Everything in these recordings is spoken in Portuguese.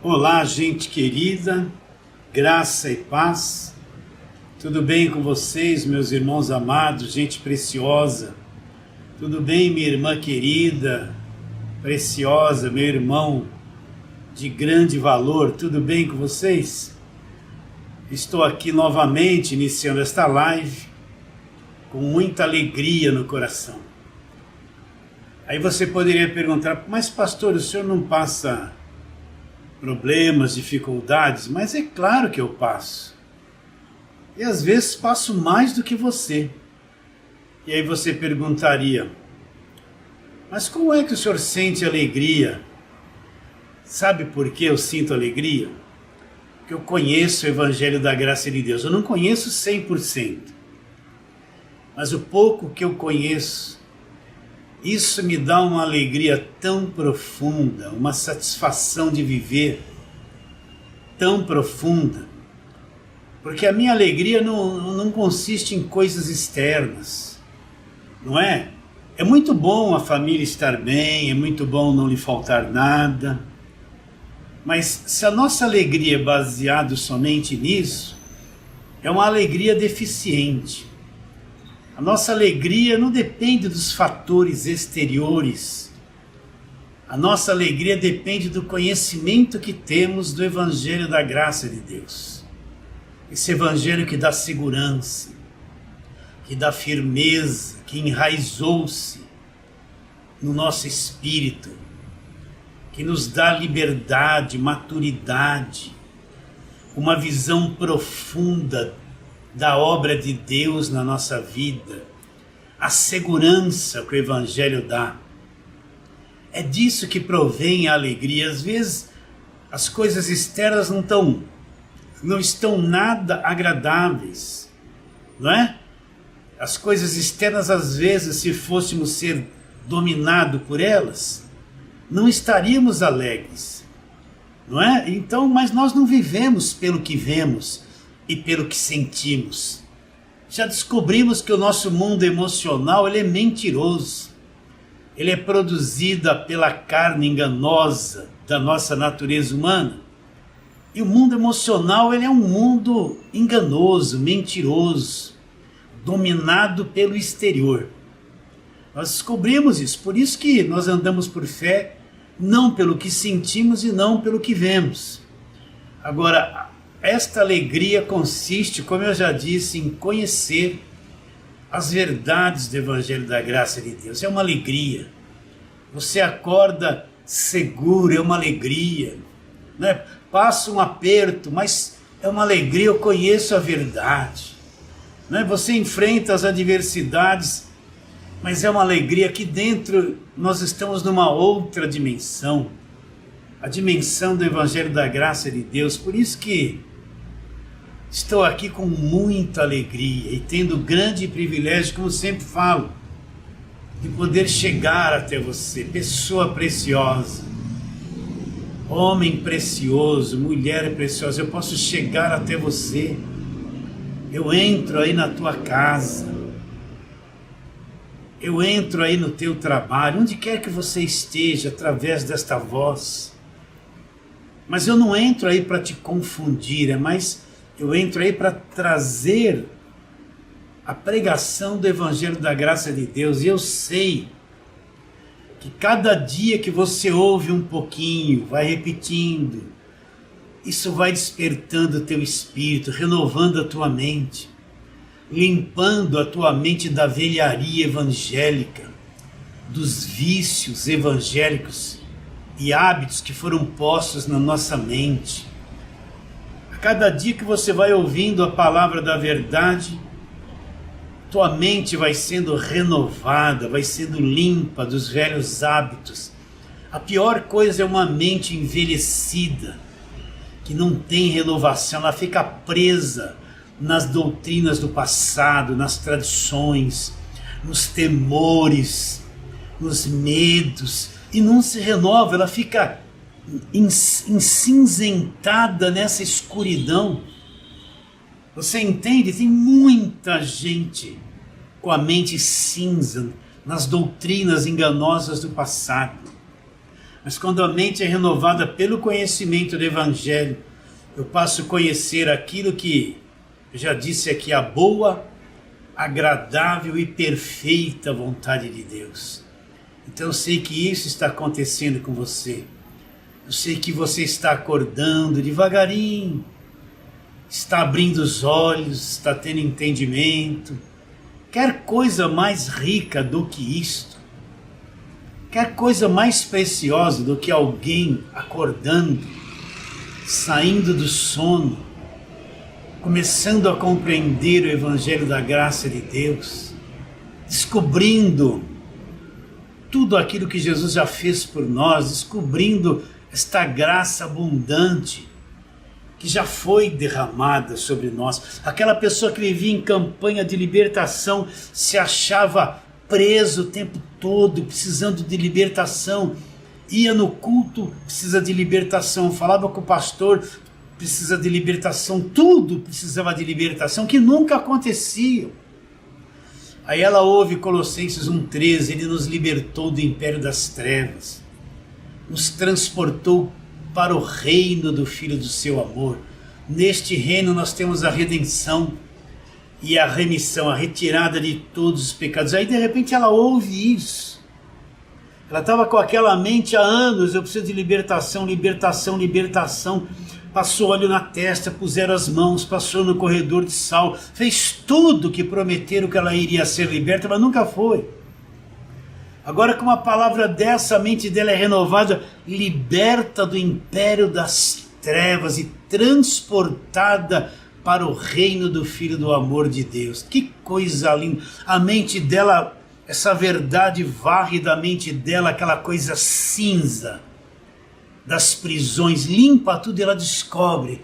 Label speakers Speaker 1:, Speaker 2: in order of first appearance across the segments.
Speaker 1: Olá, gente querida, graça e paz, tudo bem com vocês, meus irmãos amados, gente preciosa? Tudo bem, minha irmã querida, preciosa, meu irmão de grande valor, tudo bem com vocês? Estou aqui novamente iniciando esta live com muita alegria no coração. Aí você poderia perguntar, mas pastor, o senhor não passa problemas, dificuldades? Mas é claro que eu passo. E às vezes passo mais do que você. E aí você perguntaria, mas como é que o senhor sente alegria? Sabe por que eu sinto alegria? Porque eu conheço o Evangelho da Graça de Deus. Eu não conheço 100%. Mas o pouco que eu conheço, isso me dá uma alegria tão profunda, uma satisfação de viver tão profunda, porque a minha alegria não consiste em coisas externas, não é? É muito bom a família estar bem, é muito bom não lhe faltar nada, mas se a nossa alegria é baseada somente nisso, é uma alegria deficiente. A nossa alegria não depende dos fatores exteriores. A nossa alegria depende do conhecimento que temos do Evangelho da Graça de Deus. Esse Evangelho que dá segurança, que dá firmeza, que enraizou-se no nosso espírito, que nos dá liberdade, maturidade, uma visão profunda da obra de Deus na nossa vida, a segurança que o Evangelho dá. É disso que provém a alegria. Às vezes as coisas externas não estão nada agradáveis, não é? As coisas externas, às vezes, se fôssemos ser dominados por elas, não estaríamos alegres, não é? Então, mas nós não vivemos pelo que vemos e pelo que sentimos. Já descobrimos que o nosso mundo emocional ele é mentiroso. Ele é produzido pela carne enganosa da nossa natureza humana. E o mundo emocional ele é um mundo enganoso, mentiroso, dominado pelo exterior. Nós descobrimos isso, por isso que nós andamos por fé, não pelo que sentimos e não pelo que vemos. Agora, esta alegria consiste, como eu já disse, em conhecer as verdades do Evangelho da Graça de Deus. É uma alegria. Você acorda seguro, é uma alegria, né? Passa um aperto, mas é uma alegria, eu conheço a verdade, né? Você enfrenta as adversidades, mas é uma alegria que dentro nós estamos numa outra dimensão, a dimensão do Evangelho da Graça de Deus. Por isso que estou aqui com muita alegria e tendo o grande privilégio, como sempre falo, de poder chegar até você, pessoa preciosa, homem precioso, mulher preciosa. Eu posso chegar até você, eu entro aí na tua casa, eu entro aí no teu trabalho, onde quer que você esteja, através desta voz. Mas eu não entro aí para te confundir, eu entro aí para trazer a pregação do Evangelho da Graça de Deus. E eu sei que cada dia que você ouve um pouquinho, vai repetindo, isso vai despertando o teu espírito, renovando a tua mente, limpando a tua mente da velharia evangélica, dos vícios evangélicos e hábitos que foram postos na nossa mente. Cada dia que você vai ouvindo a palavra da verdade, tua mente vai sendo renovada, vai sendo limpa dos velhos hábitos. A pior coisa é uma mente envelhecida, que não tem renovação, ela fica presa nas doutrinas do passado, nas tradições, nos temores, nos medos, e não se renova, ela fica encinzentada nessa escuridão. Você entende? Tem muita gente com a mente cinza nas doutrinas enganosas do passado. Mas quando a mente é renovada pelo conhecimento do Evangelho, eu passo a conhecer aquilo que eu já disse aqui, a boa, agradável e perfeita vontade de Deus. Então eu sei que isso está acontecendo com você. Eu sei que você está acordando devagarinho, está abrindo os olhos, está tendo entendimento. Quer coisa mais rica do que isto? Quer coisa mais preciosa do que alguém acordando, saindo do sono, começando a compreender o Evangelho da graça de Deus, descobrindo tudo aquilo que Jesus já fez por nós, descobrindo esta graça abundante que já foi derramada sobre nós. Aquela pessoa que vivia em campanha de libertação se achava preso o tempo todo, precisando de libertação. Ia no culto, precisa de libertação. Falava com o pastor, precisa de libertação. Tudo precisava de libertação, que nunca acontecia. Aí ela ouve Colossenses 1,13, ele nos libertou do império das trevas, nos transportou para o reino do Filho do seu amor. Neste reino nós temos a redenção e a remissão, a retirada de todos os pecados. Aí de repente ela ouve isso. Ela estava com aquela mente há anos, eu preciso de libertação, libertação, libertação. Passou óleo na testa, puseram as mãos, passou no corredor de sal, fez tudo que prometeram que ela iria ser liberta, mas nunca foi. Agora com uma palavra dessa, a mente dela é renovada, liberta do império das trevas e transportada para o reino do Filho do amor de Deus. Que coisa linda! A mente dela, essa verdade varre da mente dela aquela coisa cinza das prisões, limpa tudo e ela descobre,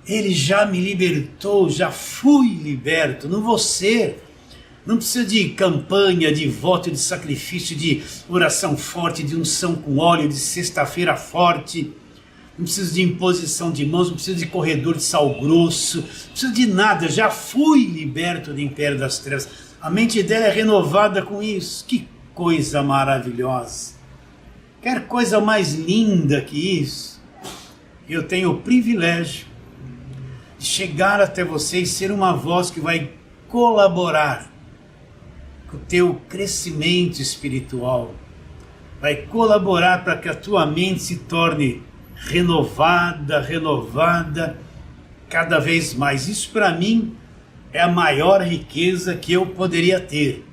Speaker 1: ele já me libertou, já fui liberto, não vou ser. Não precisa de campanha, de voto, de sacrifício, de oração forte, de unção com óleo, de sexta-feira forte. Não precisa de imposição de mãos, não precisa de corredor de sal grosso, não precisa de nada, já fui liberto do império das trevas. A mente dela é renovada com isso. Que coisa maravilhosa! Quer coisa mais linda que isso? Eu tenho o privilégio de chegar até você e ser uma voz que vai colaborar com o teu crescimento espiritual, vai colaborar para que a tua mente se torne renovada cada vez mais. Isso para mim é a maior riqueza que eu poderia ter.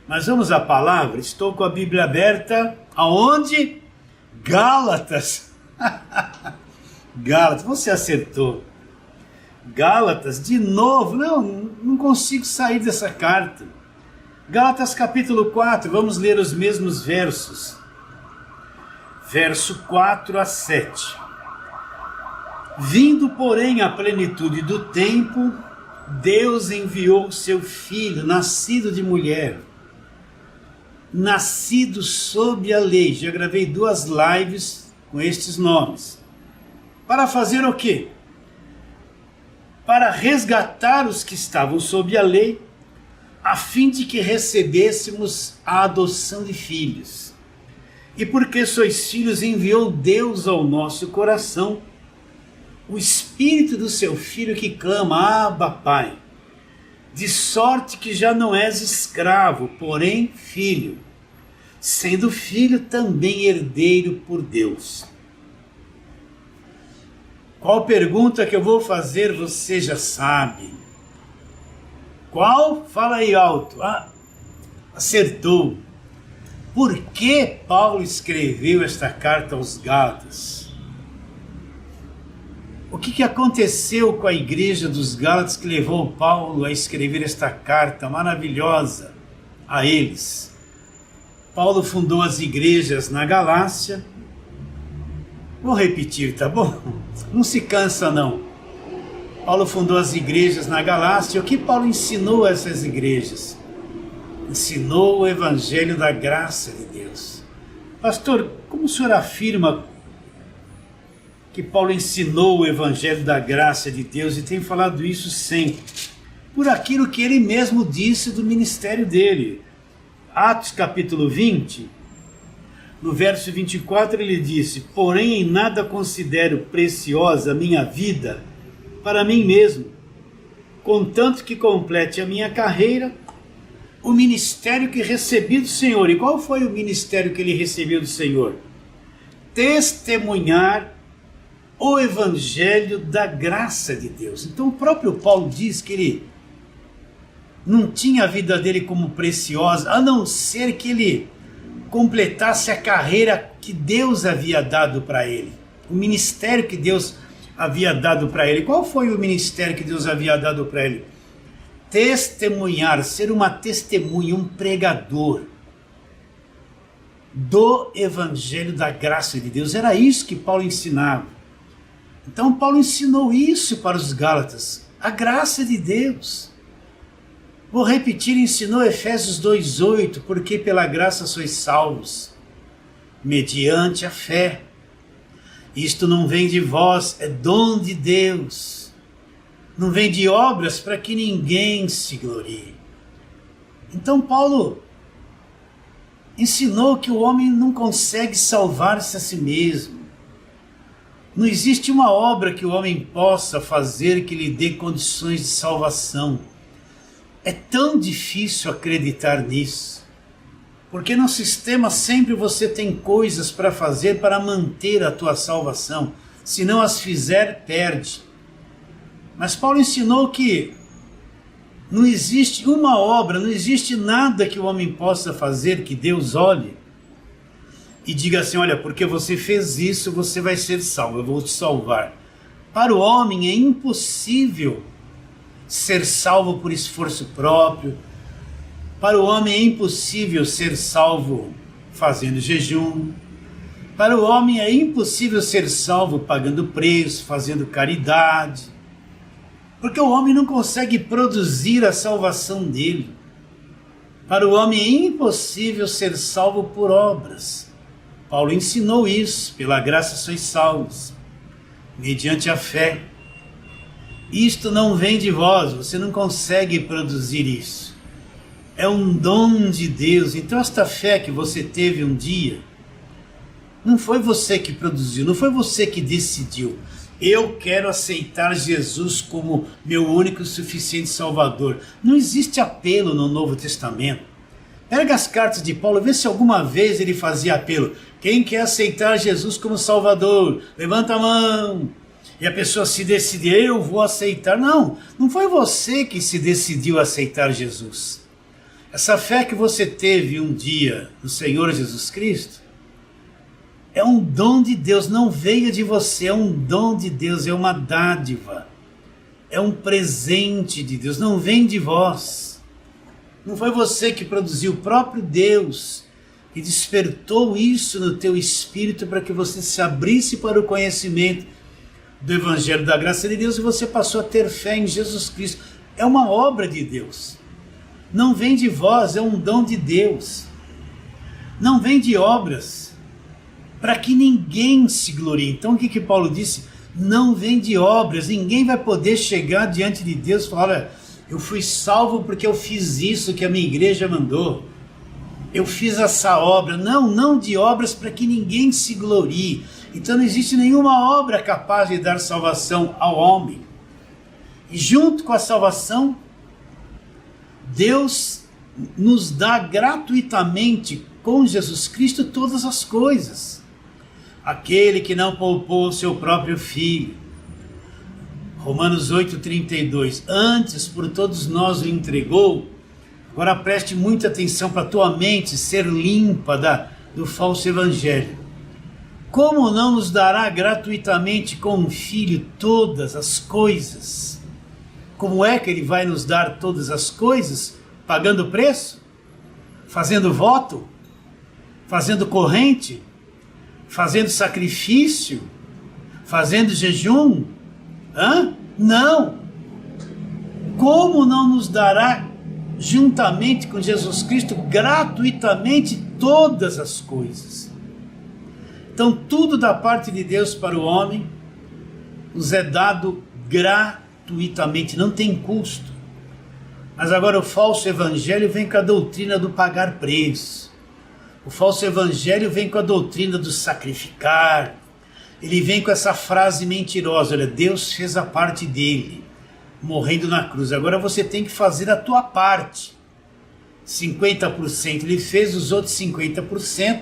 Speaker 1: Mas vamos à palavra. Estou com a Bíblia aberta. Aonde? Gálatas. Gálatas, você acertou. Gálatas, de novo. Não consigo sair dessa carta. Gálatas capítulo 4, vamos ler os mesmos versos. Verso 4 a 7. Vindo, porém, à plenitude do tempo, Deus enviou seu Filho, nascido de mulher, nascido sob a lei. Já gravei 2 lives com estes nomes. Para fazer o quê? Para resgatar os que estavam sob a lei, a fim de que recebêssemos a adoção de filhos. E porque sois filhos, enviou Deus ao nosso coração o Espírito do seu Filho que clama, Abba, Pai. De sorte que já não és escravo, porém filho, sendo filho também herdeiro por Deus. Qual pergunta que eu vou fazer você já sabe. Qual? Fala aí alto. Acertou. Por que Paulo escreveu esta carta aos Gálatas? O que aconteceu com a igreja dos Gálatas que levou Paulo a escrever esta carta maravilhosa a eles? Paulo fundou as igrejas na Galácia. Vou repetir, tá bom? Não se cansa não. Paulo fundou as igrejas na Galácia. O que Paulo ensinou a essas igrejas? Ensinou o Evangelho da graça de Deus. Pastor, como o senhor afirma que Paulo ensinou o Evangelho da graça de Deus e tem falado isso sempre? Por aquilo que ele mesmo disse do ministério dele. Atos capítulo 20, No verso 24 ele disse: porém em nada considero preciosa a minha vida para mim mesmo, contanto que complete a minha carreira, o ministério que recebi do Senhor. E qual foi o ministério que ele recebeu do Senhor? Testemunhar o evangelho da graça de Deus. Então o próprio Paulo diz que ele não tinha a vida dele como preciosa, a não ser que ele completasse a carreira que Deus havia dado para ele, o ministério que Deus havia dado para ele. Qual foi o ministério que Deus havia dado para ele? Testemunhar, ser uma testemunha, um pregador do evangelho da graça de Deus. Era isso que Paulo ensinava. Então Paulo ensinou isso para os Gálatas, a graça de Deus. Vou repetir, ensinou Efésios 2:8, porque pela graça sois salvos, mediante a fé. Isto não vem de vós, é dom de Deus. Não vem de obras para que ninguém se glorie. Então Paulo ensinou que o homem não consegue salvar-se a si mesmo. Não existe uma obra que o homem possa fazer que lhe dê condições de salvação. É tão difícil acreditar nisso, porque no sistema sempre você tem coisas para fazer para manter a tua salvação. Se não as fizer, perde. Mas Paulo ensinou que não existe uma obra, não existe nada que o homem possa fazer que Deus olhe e diga assim: olha, porque você fez isso, você vai ser salvo, eu vou te salvar. Para o homem é impossível ser salvo por esforço próprio. Para o homem é impossível ser salvo fazendo jejum. Para o homem é impossível ser salvo pagando preço, fazendo caridade. Porque o homem não consegue produzir a salvação dele. Para o homem é impossível ser salvo por obras. Paulo ensinou isso: pela graça sois salvos, mediante a fé. Isto não vem de vós, você não consegue produzir isso. É um dom de Deus. Então esta fé que você teve um dia, não foi você que produziu, não foi você que decidiu: eu quero aceitar Jesus como meu único e suficiente Salvador. Não existe apelo no Novo Testamento. Pega as cartas de Paulo, vê se alguma vez ele fazia apelo: quem quer aceitar Jesus como Salvador? Levanta a mão. E a pessoa se decide: eu vou aceitar. Não, não foi você que se decidiu a aceitar Jesus. Essa fé que você teve um dia no Senhor Jesus Cristo é um dom de Deus, não veio de você, é um dom de Deus, é uma dádiva, é um presente de Deus, não vem de vós. Não foi você que produziu, o próprio Deus que despertou isso no teu espírito para que você se abrisse para o conhecimento do evangelho da graça de Deus e você passou a ter fé em Jesus Cristo. É uma obra de Deus, não vem de vós, é um dom de Deus, não vem de obras para que ninguém se glorie. Então o que Paulo disse? Não vem de obras, ninguém vai poder chegar diante de Deus e falar: olha, eu fui salvo porque eu fiz isso que a minha igreja mandou, eu fiz essa obra. Não, não de obras para que ninguém se glorie. Então não existe nenhuma obra capaz de dar salvação ao homem. E junto com a salvação, Deus nos dá gratuitamente com Jesus Cristo todas as coisas. Aquele que não poupou o seu próprio Filho. Romanos 8,32. Antes por todos nós o entregou. Agora preste muita atenção para a tua mente ser limpa do falso evangelho. Como não nos dará gratuitamente com o Filho todas as coisas? Como é que Ele vai nos dar todas as coisas? Pagando preço? Fazendo voto? Fazendo corrente? Fazendo sacrifício? Fazendo jejum? Não! Como não nos dará juntamente com Jesus Cristo gratuitamente todas as coisas? Então tudo da parte de Deus para o homem nos é dado gratuitamente, não tem custo. Mas agora o falso evangelho vem com a doutrina do pagar preço. O falso evangelho vem com a doutrina do sacrificar. Ele vem com essa frase mentirosa: olha, Deus fez a parte dele, morrendo na cruz. Agora você tem que fazer a tua parte. 50% ele fez, os outros 50%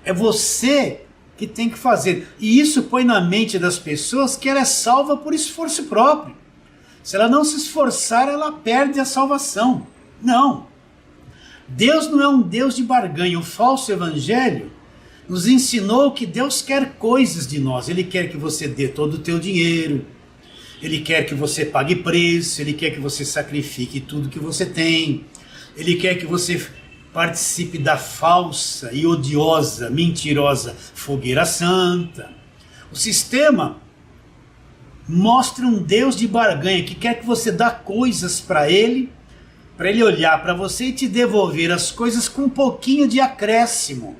Speaker 1: é você que tem que fazer. E isso põe na mente das pessoas que ela é salva por esforço próprio. Se ela não se esforçar, ela perde a salvação. Não. Deus não é um Deus de barganha. O falso evangelho nos ensinou que Deus quer coisas de nós. Ele quer que você dê todo o teu dinheiro. Ele quer que você pague preço. Ele quer que você sacrifique tudo que você tem. Ele quer que você participe da falsa e odiosa, mentirosa fogueira santa. O sistema mostra um Deus de barganha que quer que você dê coisas para ele olhar para você e te devolver as coisas com um pouquinho de acréscimo.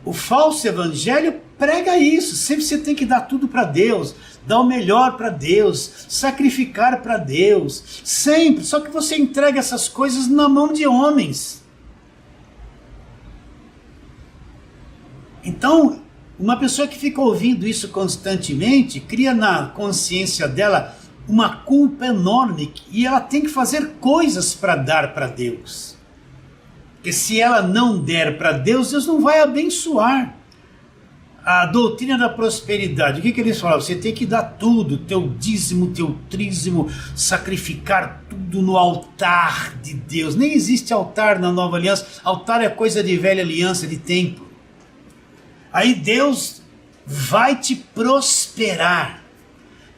Speaker 1: O falso evangelho prega isso. Sempre você tem que dar tudo para Deus, dar o melhor para Deus, sacrificar para Deus, sempre. Só que você entrega essas coisas na mão de homens. Então, uma pessoa que fica ouvindo isso constantemente, cria na consciência dela uma culpa enorme e ela tem que fazer coisas para dar para Deus. Porque se ela não der para Deus, Deus não vai abençoar. A doutrina da prosperidade, o que eles falam? Você tem que dar tudo, teu dízimo, teu trízimo, sacrificar tudo no altar de Deus. Nem existe altar na nova aliança. Altar é coisa de velha aliança, de templo. Aí Deus vai te prosperar.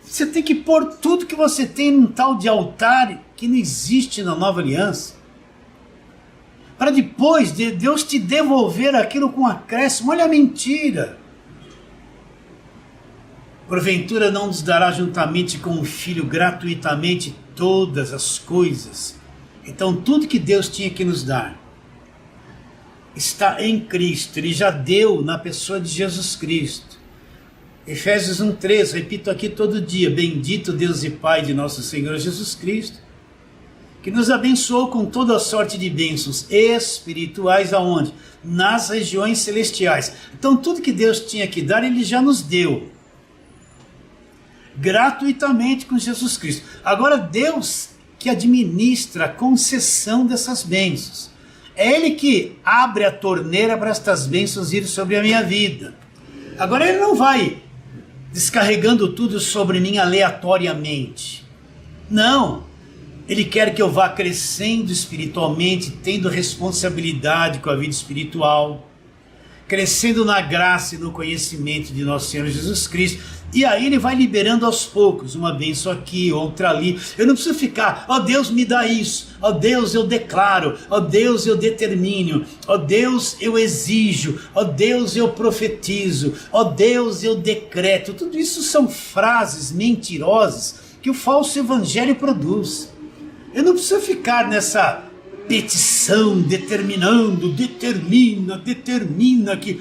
Speaker 1: Você tem que pôr tudo que você tem num tal de altar que não existe na nova aliança, para depois de Deus te devolver aquilo com acréscimo. Olha a mentira. Porventura não nos dará juntamente com o Filho gratuitamente todas as coisas. Então tudo que Deus tinha que nos dar está em Cristo. Ele já deu na pessoa de Jesus Cristo. Efésios 1:3, repito aqui todo dia: bendito Deus e Pai de nosso Senhor Jesus Cristo, que nos abençoou com toda a sorte de bênçãos espirituais. Aonde? Nas regiões celestiais. Então tudo que Deus tinha que dar, Ele já nos deu gratuitamente com Jesus Cristo. Agora Deus que administra a concessão dessas bênçãos. É Ele que abre a torneira para estas bênçãos ir sobre a minha vida. Agora Ele não vai descarregando tudo sobre mim aleatoriamente. Não. Ele quer que eu vá crescendo espiritualmente, tendo responsabilidade com a vida espiritual, crescendo na graça e no conhecimento de nosso Senhor Jesus Cristo. E aí Ele vai liberando aos poucos, uma bênção aqui, outra ali. Eu não preciso ficar: ó Deus, me dá isso, ó Deus, eu declaro, ó Deus, eu determino, ó Deus, eu exijo, ó Deus, eu profetizo, ó Deus, eu decreto. Tudo isso são frases mentirosas que o falso evangelho produz. Eu não preciso ficar nessa petição, determinando, determina que...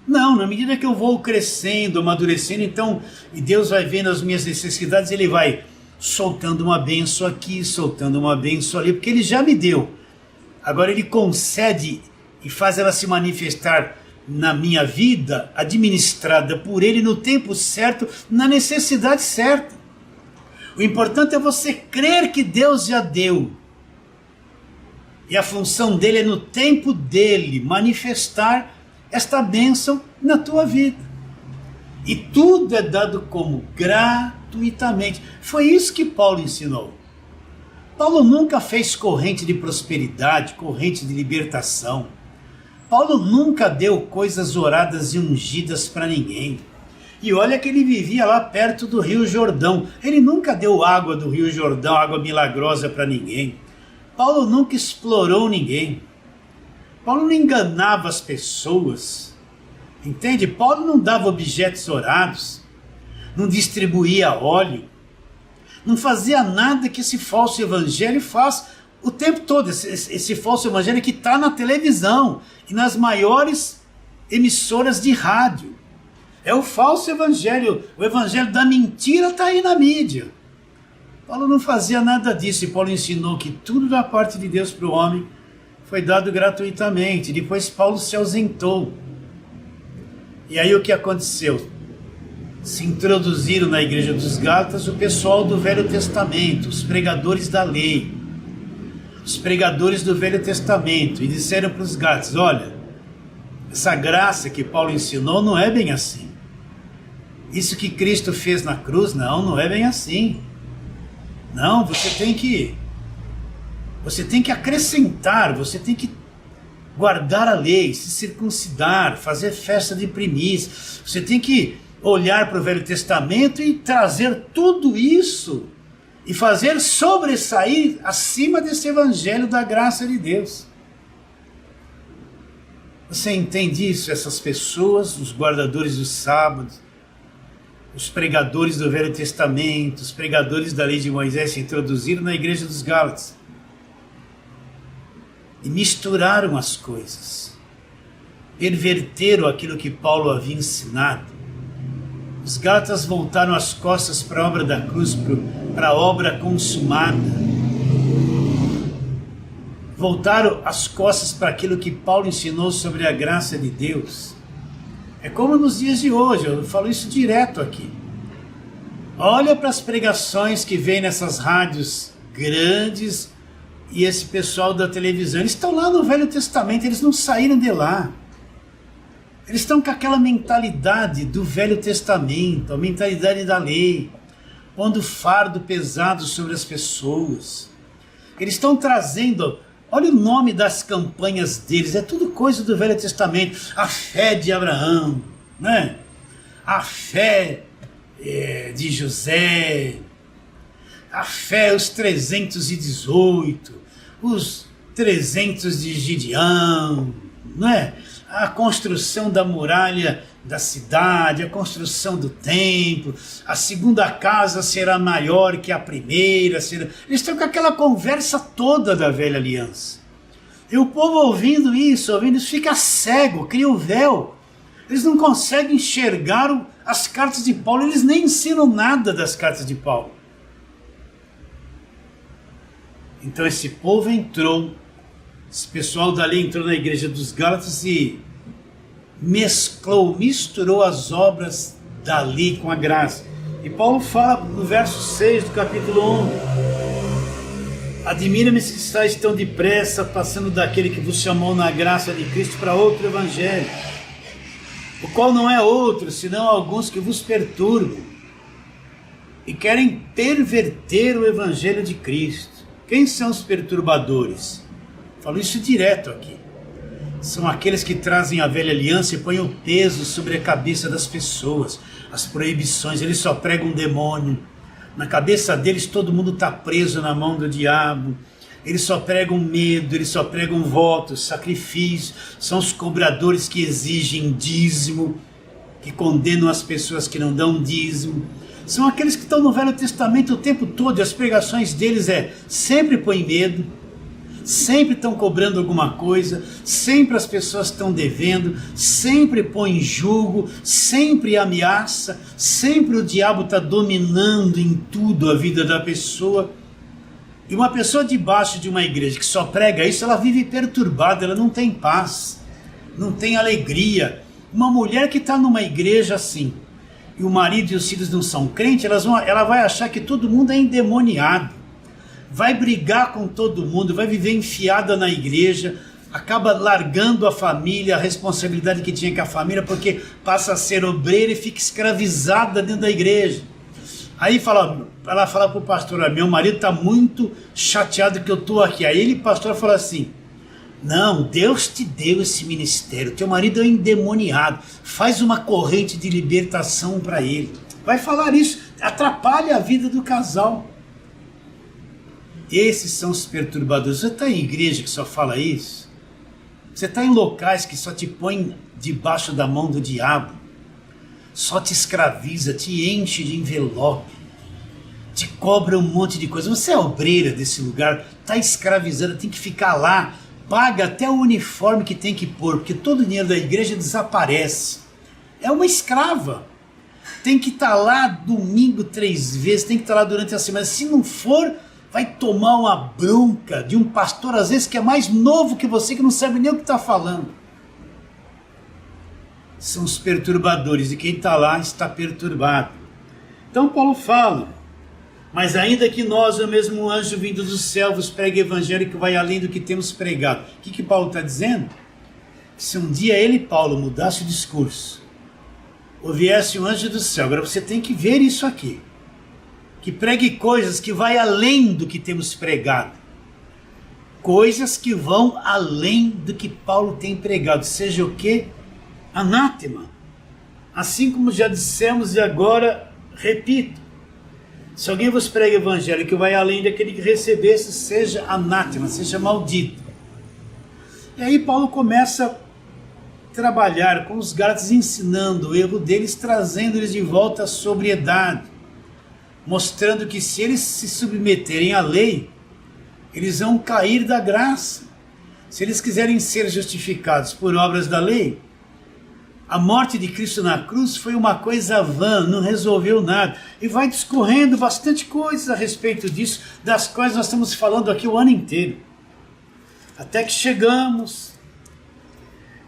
Speaker 1: Não, na medida que eu vou crescendo, amadurecendo, então, e Deus vai vendo as minhas necessidades, Ele vai soltando uma bênção aqui, soltando uma bênção ali, porque Ele já me deu. Agora Ele concede e faz ela se manifestar na minha vida, administrada por Ele no tempo certo, na necessidade certa. O importante é você crer que Deus já deu. E a função dele é, no tempo dele, manifestar esta bênção na tua vida. E tudo é dado como gratuitamente. Foi isso que Paulo ensinou. Paulo nunca fez corrente de prosperidade, corrente de libertação. Paulo nunca deu coisas oradas e ungidas para ninguém. E olha que ele vivia lá perto do Rio Jordão. Ele nunca deu água do Rio Jordão, água milagrosa para ninguém. Paulo nunca explorou ninguém. Paulo não enganava as pessoas. Entende? Paulo não dava objetos orados. Não distribuía óleo. Não fazia nada que esse falso evangelho faz o tempo todo. Esse falso evangelho que está na televisão e nas maiores emissoras de rádio. É o falso evangelho. O evangelho da mentira está aí na mídia. Paulo não fazia nada disso, e Paulo ensinou que tudo da parte de Deus para o homem foi dado gratuitamente. Depois Paulo se ausentou. E aí o que aconteceu? Se introduziram na igreja dos Gálatas o pessoal do Velho Testamento, os pregadores da lei, os pregadores do Velho Testamento, e disseram para os Gálatas: olha, essa graça que Paulo ensinou não é bem assim. Isso que Cristo fez na cruz, não é bem assim. Não, você tem que acrescentar, você tem que guardar a lei, se circuncidar, fazer festa de primícias, você tem que olhar para o Velho Testamento e trazer tudo isso e fazer sobressair acima desse evangelho da graça de Deus. Você entende isso? Essas pessoas, os guardadores do sábado, os pregadores do Velho Testamento, os pregadores da lei de Moisés se introduziram na igreja dos Gálatas e misturaram as coisas, perverteram aquilo que Paulo havia ensinado. Os Gálatas voltaram as costas para a obra da cruz, para a obra consumada. Voltaram as costas para aquilo que Paulo ensinou sobre a graça de Deus. É como nos dias de hoje, eu falo isso direto aqui. Olha para as pregações que vem nessas rádios grandes e esse pessoal da televisão. Eles estão lá no Velho Testamento, eles não saíram de lá. Eles estão com aquela mentalidade do Velho Testamento, a mentalidade da lei, pondo fardo pesado sobre as pessoas. Eles estão trazendo, olha o nome das campanhas deles, é tudo coisa do Velho Testamento. A fé de Abraão, né? A fé de José, a fé, os 318, os 300 de Gideão, não é? A construção da muralha da cidade, a construção do templo, a segunda casa será maior que a primeira. Eles estão com aquela conversa toda da velha aliança. E o povo ouvindo isso, fica cego, cria o véu. Eles não conseguem enxergar as cartas de Paulo, eles nem ensinam nada das cartas de Paulo. Então esse povo entrou, esse pessoal dali entrou na igreja dos Gálatas e misturou as obras da lei com a graça. E Paulo fala no verso 6 do capítulo 1: admira-me se estáis tão depressa passando daquele que vos chamou na graça de Cristo para outro evangelho, o qual não é outro, senão alguns que vos perturbam e querem perverter o evangelho de Cristo. Quem são os perturbadores? Falo isso direto aqui. São aqueles que trazem a velha aliança e põem o peso sobre a cabeça das pessoas, as proibições. Eles só pregam um demônio. Na cabeça deles todo mundo está preso na mão do diabo. Eles só pregam medo, eles só pregam votos, sacrifícios. São os cobradores que exigem dízimo, que condenam as pessoas que não dão dízimo. São aqueles que estão no Velho Testamento o tempo todo, e as pregações deles sempre põem medo, sempre estão cobrando alguma coisa, sempre as pessoas estão devendo, sempre põem julgo, sempre ameaça, sempre o diabo está dominando em tudo a vida da pessoa. E uma pessoa debaixo de uma igreja que só prega isso, ela vive perturbada, ela não tem paz, não tem alegria. Uma mulher que está numa igreja assim, e o marido e os filhos não são crentes, ela vai achar que todo mundo é endemoniado, vai brigar com todo mundo, vai viver enfiada na igreja, acaba largando a família, a responsabilidade que tinha com a família, porque passa a ser obreira e fica escravizada dentro da igreja. Aí ela fala para o pastor: meu marido está muito chateado que eu estou aqui. Aí o pastor fala assim: não, Deus te deu esse ministério, teu marido é endemoniado, faz uma corrente de libertação para ele. Vai falar isso, atrapalha a vida do casal. Esses são os perturbadores. Você está em igreja que só fala isso? Você está em locais que só te põem debaixo da mão do diabo, só te escraviza, te enche de envelope, te cobra um monte de coisa. Você é obreira desse lugar, está escravizada, tem que ficar lá, paga até o uniforme que tem que pôr, porque todo o dinheiro da igreja desaparece. É uma escrava. Tem que estar lá domingo 3 vezes, tem que estar lá durante a semana. Se não for, vai tomar uma bronca de um pastor, às vezes que é mais novo que você, que não sabe nem o que está falando. São os perturbadores, e quem está lá está perturbado. Então Paulo fala, mas ainda que nós, o mesmo anjo vindo do céu, vos pregue o evangelho que vai além do que temos pregado. O que Paulo está dizendo? Se um dia ele, Paulo, mudasse o discurso, ou viesse um anjo do céu, agora você tem que ver isso aqui, que pregue coisas que vai além do que temos pregado, coisas que vão além do que Paulo tem pregado, seja o que? Anátema. Assim como já dissemos e agora repito, se alguém vos prega o evangelho que vai além daquele que recebesse, seja anátema, seja maldito. E aí Paulo começa a trabalhar com os Gálatas, ensinando o erro deles, trazendo-eles de volta à sobriedade, mostrando que se eles se submeterem à lei, eles vão cair da graça. Se eles quiserem ser justificados por obras da lei, a morte de Cristo na cruz foi uma coisa vã, não resolveu nada. E vai discorrendo bastante coisas a respeito disso, das quais nós estamos falando aqui o ano inteiro. Até que chegamos,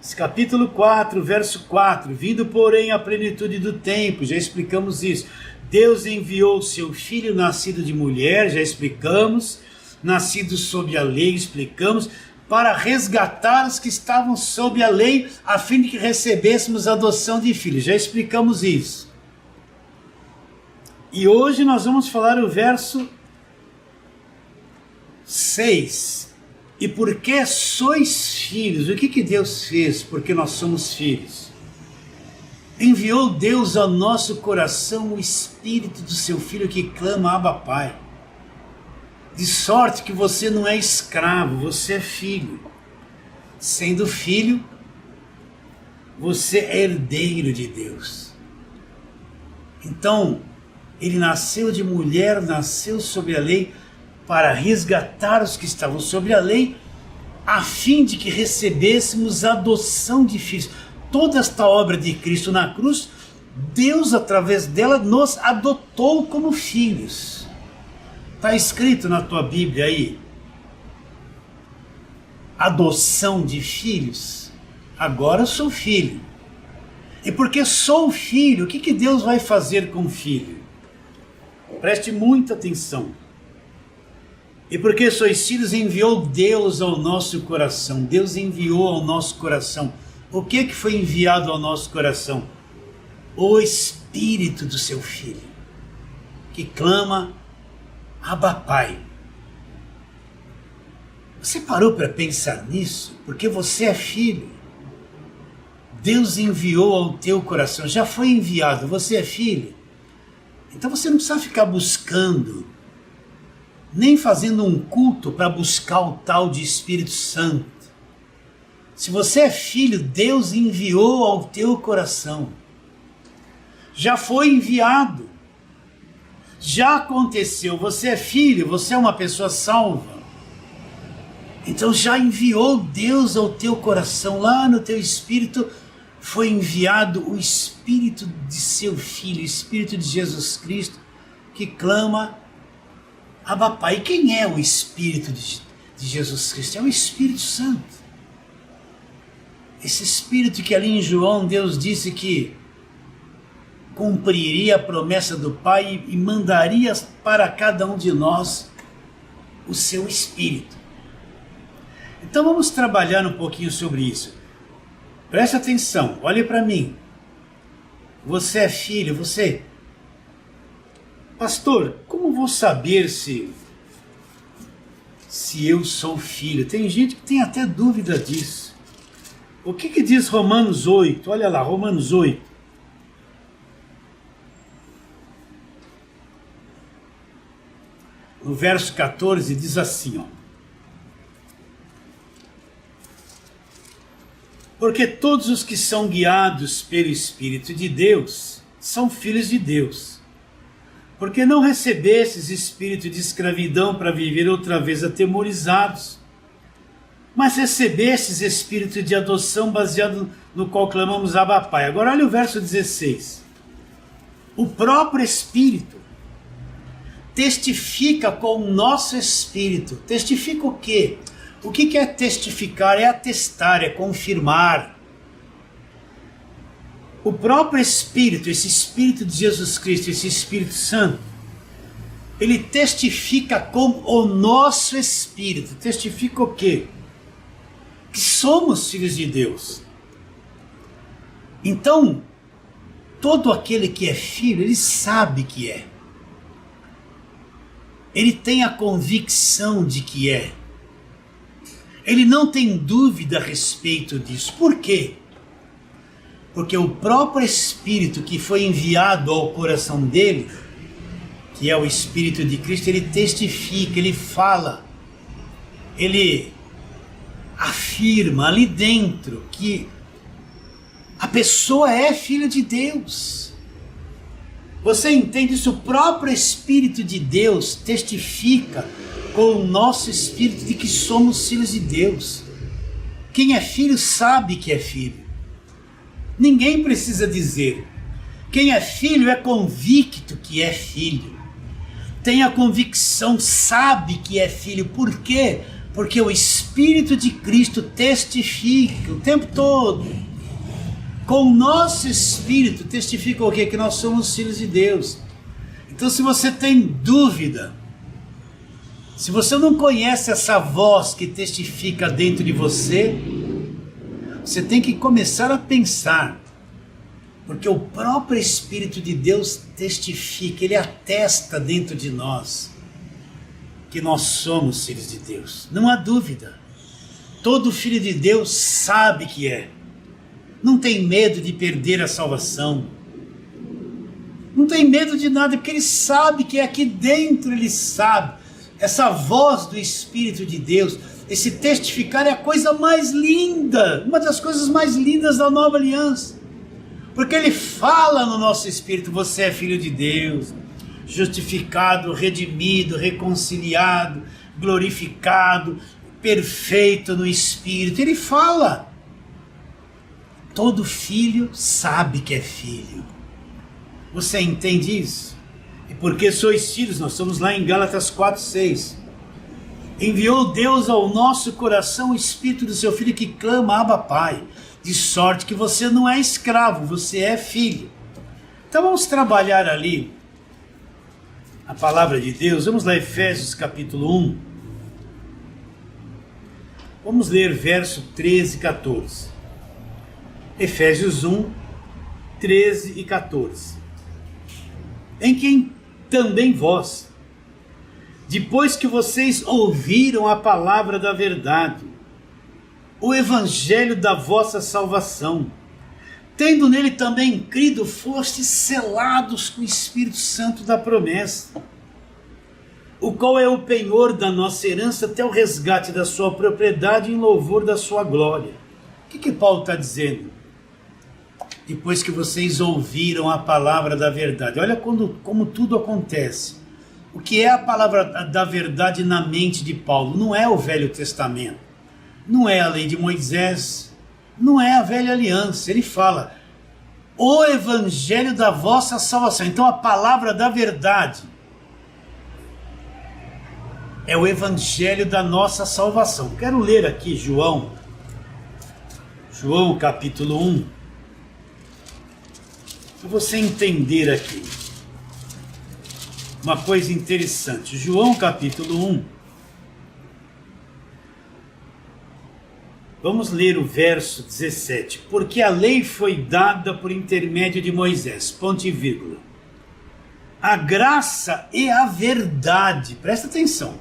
Speaker 1: esse capítulo 4, verso 4, vindo porém à plenitude do tempo, já explicamos isso. Deus enviou o seu Filho nascido de mulher, já explicamos, nascido sob a lei, explicamos, para resgatar os que estavam sob a lei, a fim de que recebêssemos a adoção de filhos. Já explicamos isso. E hoje nós vamos falar o verso 6. E porque sois filhos, o que Deus fez porque nós somos filhos? Enviou Deus ao nosso coração o Espírito do seu Filho que clama, Abba Pai. De sorte que você não é escravo, você é filho. Sendo filho, você é herdeiro de Deus. Então, ele nasceu de mulher, nasceu sob a lei, para resgatar os que estavam sob a lei, a fim de que recebêssemos a adoção de filhos. Toda esta obra de Cristo na cruz, Deus, através dela, nos adotou como filhos. Está escrito na tua Bíblia aí, adoção de filhos. Agora eu sou filho. E porque sou filho, o que Deus vai fazer com o filho? Preste muita atenção. E porque sois filhos, enviou Deus ao nosso coração. Deus enviou ao nosso coração. O que foi enviado ao nosso coração? O Espírito do seu Filho, que clama, Abba Pai. Você parou para pensar nisso? Porque você é filho. Deus enviou ao teu coração, já foi enviado, você é filho. Então você não precisa ficar buscando, nem fazendo um culto para buscar o tal de Espírito Santo. Se você é filho, Deus enviou ao teu coração. Já foi enviado. Já aconteceu, você é filho, você é uma pessoa salva. Então já enviou Deus ao teu coração, lá no teu espírito foi enviado o Espírito de seu Filho, o Espírito de Jesus Cristo, que clama, Abba Pai. E quem é o Espírito de Jesus Cristo? É o Espírito Santo. Esse Espírito que ali em João Deus disse que cumpriria a promessa do Pai e mandaria para cada um de nós o seu Espírito. Então vamos trabalhar um pouquinho sobre isso. Preste atenção, olhe para mim. Você é filho, você... Pastor, como vou saber se eu sou filho? Tem gente que tem até dúvida disso. O que diz Romanos 8? Olha lá, Romanos 8. No verso 14 diz assim, ó. Porque todos os que são guiados pelo Espírito de Deus são filhos de Deus. Porque não recebestes espírito de escravidão para viver outra vez atemorizados, mas recebestes espírito de adoção baseado no qual clamamos Abba Pai. Agora olha o verso 16. O próprio Espírito testifica com o nosso espírito. Testifica o quê? O que é testificar? É atestar, é confirmar. O próprio Espírito, esse Espírito de Jesus Cristo, esse Espírito Santo, ele testifica com o nosso espírito. Testifica o quê? Que somos filhos de Deus. Então, todo aquele que é filho, ele sabe que é. Ele tem a convicção de que é. Ele não tem dúvida a respeito disso. Por quê? Porque o próprio Espírito que foi enviado ao coração dele, que é o Espírito de Cristo, ele testifica, ele fala, ele afirma ali dentro que a pessoa é filha de Deus. Você entende isso? O próprio Espírito de Deus testifica com o nosso espírito de que somos filhos de Deus. Quem é filho sabe que é filho. Ninguém precisa dizer. Quem é filho é convicto que é filho. Tem a convicção, sabe que é filho. Por quê? Porque o Espírito de Cristo testifica o tempo todo. Com o nosso espírito testifica o quê? Que nós somos filhos de Deus. Então, se você tem dúvida, se você não conhece essa voz que testifica dentro de você, você tem que começar a pensar, porque o próprio Espírito de Deus testifica, ele atesta dentro de nós que nós somos filhos de Deus. Não há dúvida. Todo filho de Deus sabe que é. Não tem medo de perder a salvação. Não tem medo de nada, porque ele sabe que é aqui dentro, ele sabe. Essa voz do Espírito de Deus, esse testificar é a coisa mais linda, uma das coisas mais lindas da nova aliança. Porque ele fala no nosso espírito, você é filho de Deus, justificado, redimido, reconciliado, glorificado, perfeito no espírito. Ele fala. Todo filho sabe que é filho. Você entende isso? E porque sois filhos, nós estamos lá em Gálatas 4:6. Enviou Deus ao nosso coração o Espírito do seu Filho que clama, Abba, Pai. De sorte que você não é escravo, você é filho. Então vamos trabalhar ali a palavra de Deus. Vamos lá, Efésios capítulo 1. Vamos ler verso 13 e 14. Efésios 1, 13 e 14. Em quem também vós, depois que vocês ouviram a palavra da verdade, o evangelho da vossa salvação, tendo nele também crido, fostes selados com o Espírito Santo da promessa, o qual é o penhor da nossa herança até o resgate da sua propriedade em louvor da sua glória. O que Paulo está dizendo? Depois que vocês ouviram a palavra da verdade. Olha como tudo acontece. O que é a palavra da verdade na mente de Paulo? Não é o Velho Testamento. Não é a lei de Moisés. Não é a velha aliança. Ele fala, o evangelho da vossa salvação. Então a palavra da verdade é o evangelho da nossa salvação. Quero ler aqui João capítulo 1. Para você entender aqui uma coisa interessante. João capítulo 1. Vamos ler o verso 17. Porque a lei foi dada por intermédio de Moisés, ponto e vírgula. A graça e a verdade, presta atenção.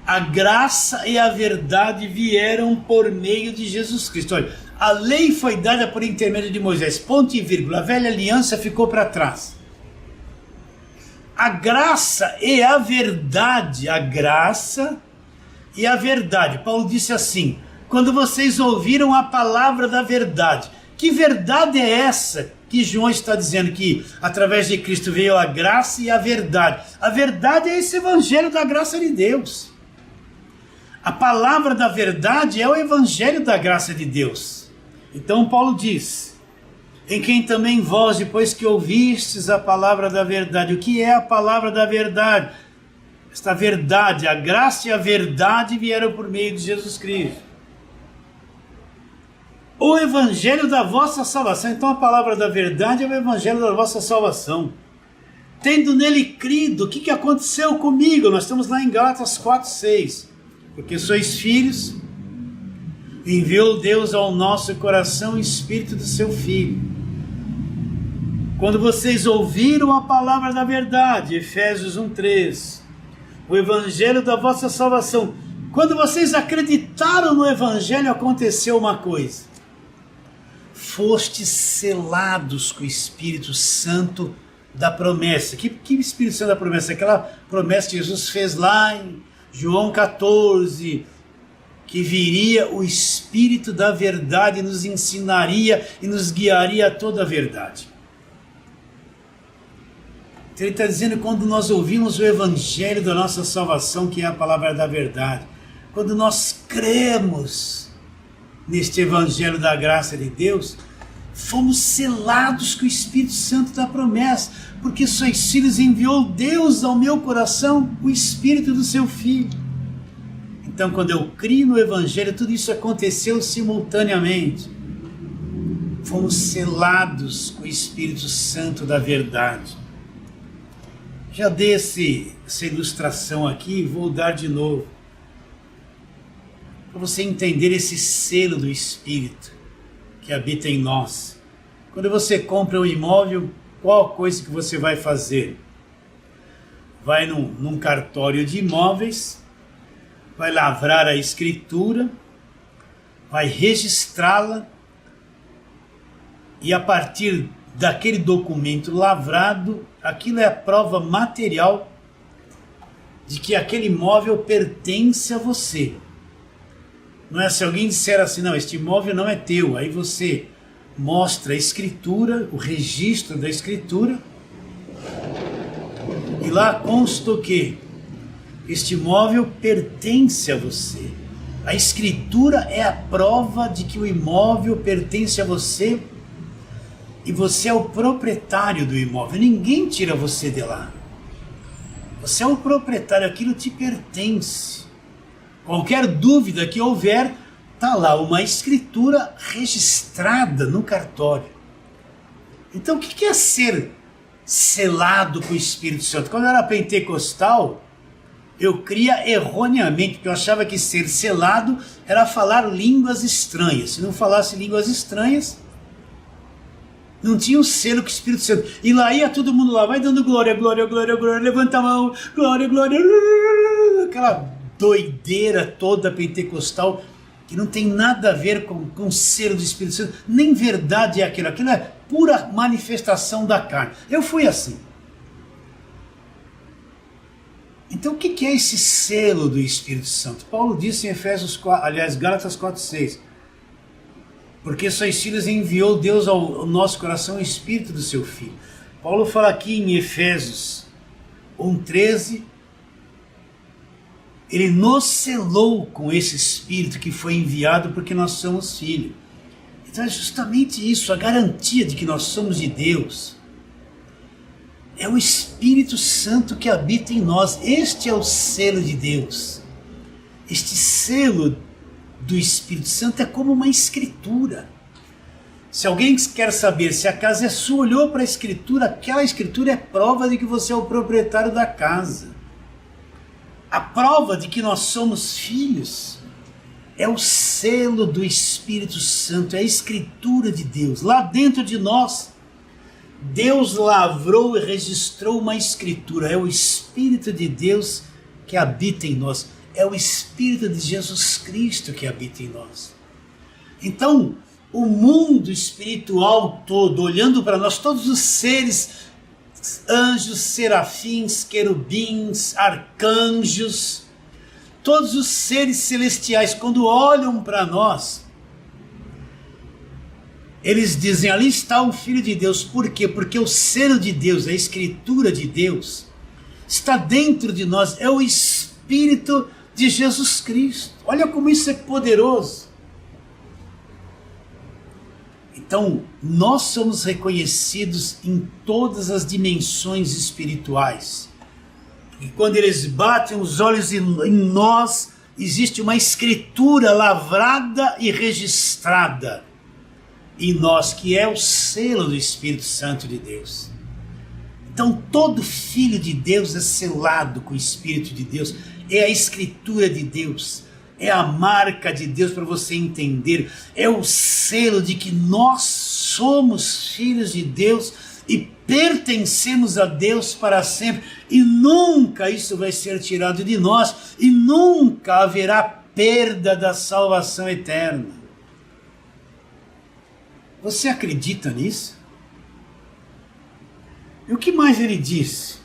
Speaker 1: A graça e a verdade vieram por meio de Jesus Cristo. Olha, a lei foi dada por intermédio de Moisés, ponto e vírgula. A velha aliança ficou para trás. A graça e a verdade, a graça e a verdade. Paulo disse assim, quando vocês ouviram a palavra da verdade. Que verdade é essa que João está dizendo que através de Cristo veio a graça e a verdade? A verdade é esse evangelho da graça de Deus. A palavra da verdade é o evangelho da graça de Deus. Então Paulo diz em quem também vós, depois que ouvistes a palavra da verdade. O que é a palavra da verdade? Esta verdade, a graça e a verdade vieram por meio de Jesus Cristo. O evangelho da vossa salvação. Então a palavra da verdade é o evangelho da vossa salvação. Tendo nele crido, o que aconteceu comigo? Nós estamos lá em Gálatas 4:6. Porque sois filhos, enviou Deus ao nosso coração o Espírito do seu Filho. Quando vocês ouviram a palavra da verdade, Efésios 1:3, o evangelho da vossa salvação, quando vocês acreditaram no evangelho, aconteceu uma coisa: fostes selados com o Espírito Santo da promessa. Que Espírito Santo da promessa? Aquela promessa que Jesus fez lá em João 14, que viria o Espírito da verdade, nos ensinaria e nos guiaria a toda a verdade. Então ele está dizendo, quando nós ouvimos o evangelho da nossa salvação, que é a palavra da verdade, quando nós cremos neste evangelho da graça de Deus, fomos selados com o Espírito Santo da promessa, porque sois filhos, enviou Deus ao meu coração o Espírito do seu Filho. Então, quando eu crio no evangelho, tudo isso aconteceu simultaneamente. Fomos selados com o Espírito Santo da verdade. Já dei essa ilustração aqui, vou dar de novo, para você entender esse selo do Espírito que habita em nós. Quando você compra um imóvel, qual coisa que você vai fazer? Vai num cartório de imóveis, vai lavrar a escritura, vai registrá-la, e a partir daquele documento lavrado, aquilo é a prova material de que aquele imóvel pertence a você. Não é se alguém disser assim, não, este imóvel não é teu, aí você mostra a escritura, o registro da escritura, e lá consta o quê? Este imóvel pertence a você. A escritura é a prova de que o imóvel pertence a você e você é o proprietário do imóvel. Ninguém tira você de lá. Você é o proprietário, aquilo te pertence. Qualquer dúvida que houver, está lá uma escritura registrada no cartório. Então o que é ser selado com o Espírito Santo? Quando eu era pentecostal, eu cria erroneamente, porque eu achava que ser selado era falar línguas estranhas. Se não falasse línguas estranhas, não tinha o selo com o Espírito Santo. E lá ia todo mundo lá, vai dando glória, glória, glória, glória, levanta a mão, glória, glória, aquela doideira toda pentecostal, que não tem nada a ver com o selo do Espírito Santo, nem verdade é aquilo é pura manifestação da carne. Eu fui assim. Então o que é esse selo do Espírito Santo? Paulo disse em Efésios 4, aliás, Gálatas 4:6, porque sois filhos, enviou Deus ao nosso coração o Espírito do seu Filho. Paulo fala aqui em Efésios 1:13, ele nos selou com esse Espírito que foi enviado porque nós somos filhos. Então é justamente isso, a garantia de que nós somos de Deus. É o Espírito Santo que habita em nós. Este é o selo de Deus. Este selo do Espírito Santo é como uma escritura. Se alguém quer saber se a casa é sua, olhou para a escritura, aquela escritura é prova de que você é o proprietário da casa. A prova de que nós somos filhos é o selo do Espírito Santo, é a escritura de Deus. Lá dentro de nós, Deus lavrou e registrou uma escritura. É o Espírito de Deus que habita em nós. É o Espírito de Jesus Cristo que habita em nós. Então, o mundo espiritual todo, olhando para nós, todos os seres, anjos, serafins, querubins, arcanjos, todos os seres celestiais, quando olham para nós, eles dizem, ali está o Filho de Deus. Por quê? Porque o selo de Deus, a escritura de Deus, está dentro de nós, é o Espírito de Jesus Cristo. Olha como isso é poderoso. Então, nós somos reconhecidos em todas as dimensões espirituais. E quando eles batem os olhos em nós, existe uma escritura lavrada e registrada em nós, que é o selo do Espírito Santo de Deus. Então, todo filho de Deus é selado com o Espírito de Deus, é a escritura de Deus, é a marca de Deus, para você entender, é o selo de que nós somos filhos de Deus e pertencemos a Deus para sempre, e nunca isso vai ser tirado de nós, e nunca haverá perda da salvação eterna. Você acredita nisso? E o que mais ele disse?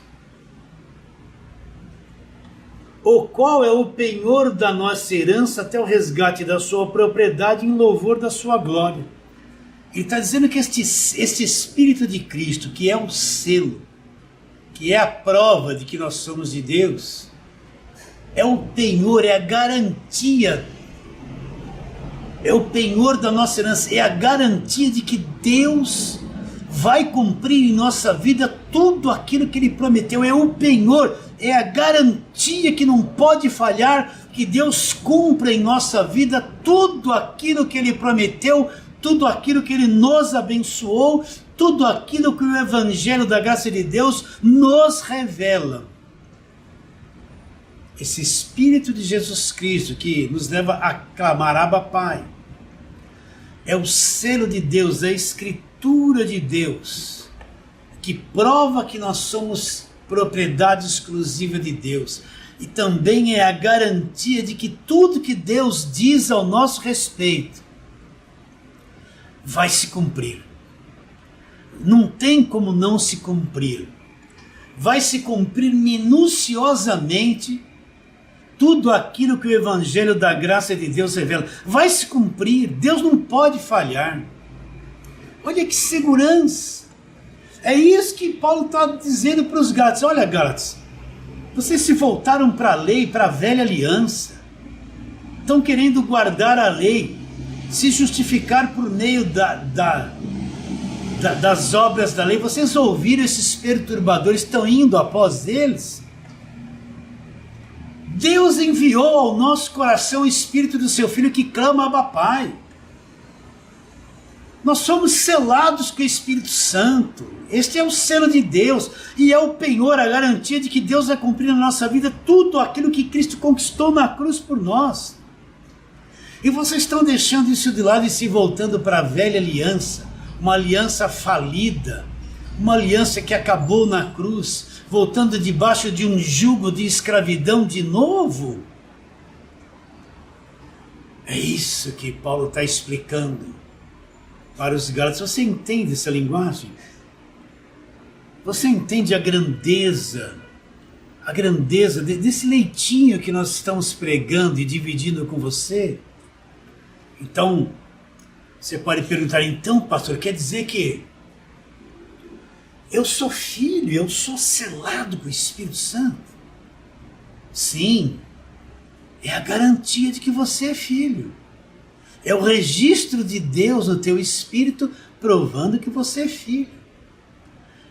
Speaker 1: O qual é o penhor da nossa herança até o resgate da sua propriedade em louvor da sua glória. Ele está dizendo que este Espírito de Cristo, que é o selo, que é a prova de que nós somos de Deus, é o penhor, é a garantia, é o penhor da nossa herança, é a garantia de que Deus vai cumprir em nossa vida tudo aquilo que Ele prometeu. É o penhor, é a garantia que não pode falhar, que Deus cumpra em nossa vida tudo aquilo que Ele prometeu, tudo aquilo que Ele nos abençoou, tudo aquilo que o Evangelho da graça de Deus nos revela. Esse Espírito de Jesus Cristo que nos leva a clamar Abba Pai, é o selo de Deus, é a escritura de Deus, que prova que nós somos propriedade exclusiva de Deus, e também é a garantia de que tudo que Deus diz ao nosso respeito vai se cumprir. Não tem como não se cumprir. Vai se cumprir minuciosamente tudo aquilo que o Evangelho da graça de Deus revela. Vai se cumprir, Deus não pode falhar. Olha que segurança. É isso que Paulo está dizendo para os Gálatas. Olha, Gálatas, vocês se voltaram para a lei, para a velha aliança. Estão querendo guardar a lei, se justificar por meio das obras da lei. Vocês ouviram esses perturbadores, estão indo após eles? Deus enviou ao nosso coração o Espírito do seu Filho que clama Abba Pai. Nós somos selados com o Espírito Santo. Este é o selo de Deus e é o penhor, a garantia de que Deus vai cumprir na nossa vida tudo aquilo que Cristo conquistou na cruz por nós. E vocês estão deixando isso de lado e se voltando para a velha aliança, uma aliança falida, uma aliança que acabou na cruz, voltando debaixo de um jugo de escravidão de novo. É isso que Paulo está explicando para os Gálatas. Você entende essa linguagem? Você entende a grandeza desse leitinho que nós estamos pregando e dividindo com você? Então, você pode perguntar, então, pastor, quer dizer que eu sou filho, eu sou selado com o Espírito Santo? Sim, é a garantia de que você é filho. É o registro de Deus no teu espírito provando que você é filho.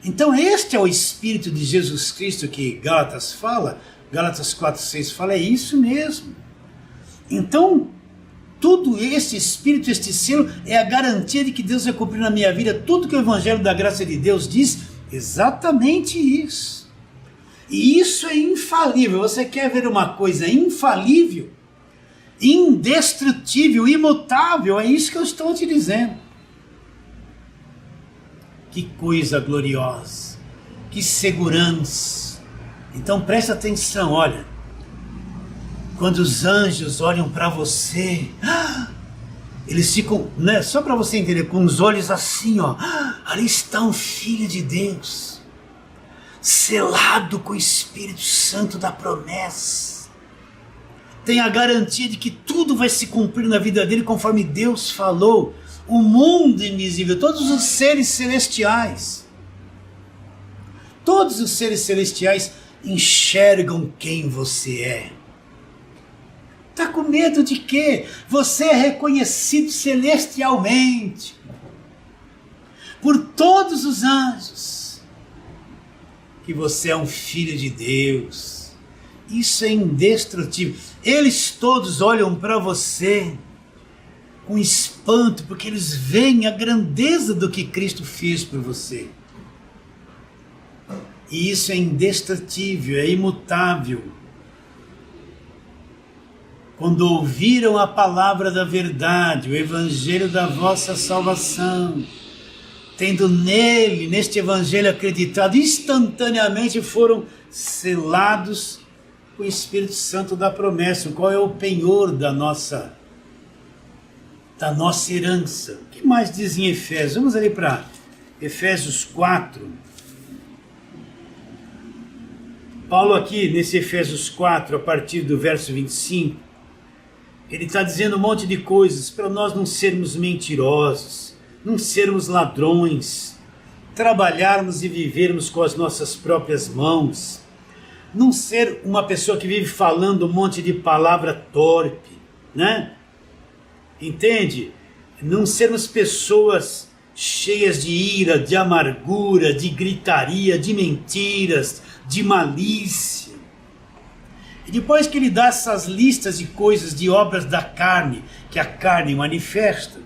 Speaker 1: Então este é o Espírito de Jesus Cristo que Gálatas fala, Gálatas 4:6 fala, é isso mesmo. Então, tudo esse Espírito, este selo, é a garantia de que Deus vai cumprir na minha vida tudo que o Evangelho da graça de Deus diz, exatamente isso. E isso é infalível. Você quer ver uma coisa infalível? Indestrutível, imutável, é isso que eu estou te dizendo. Que coisa gloriosa, que segurança. Então presta atenção, olha, quando os anjos olham para você, eles ficam, né, só para você entender, com os olhos assim, ó, ali está um filho de Deus, selado com o Espírito Santo da promessa. Tem a garantia de que tudo vai se cumprir na vida dele conforme Deus falou. O mundo invisível, todos os seres celestiais, todos os seres celestiais enxergam quem você é. Está com medo de quê? Você é reconhecido celestialmente. por todos os anjos, que você é um filho de Deus. Isso é indestrutível. Eles todos olham para você com espanto, porque eles veem a grandeza do que Cristo fez por você. E isso é indestrutível, é imutável. Quando ouviram a palavra da verdade, o evangelho da vossa salvação, tendo neste evangelho acreditado, instantaneamente foram selados com o Espírito Santo da promessa, qual é o penhor da nossa herança. O que mais diz em Efésios? Vamos ali para Efésios 4. Paulo aqui, nesse Efésios 4, a partir do verso 25, ele está dizendo um monte de coisas para nós não sermos mentirosos, não sermos ladrões, trabalharmos e vivermos com as nossas próprias mãos, não ser uma pessoa que vive falando um monte de palavra torpe, né? Entende? Não sermos pessoas cheias de ira, de amargura, de gritaria, de mentiras, de malícia. E depois que ele dá essas listas de coisas, de obras da carne, que a carne manifesta,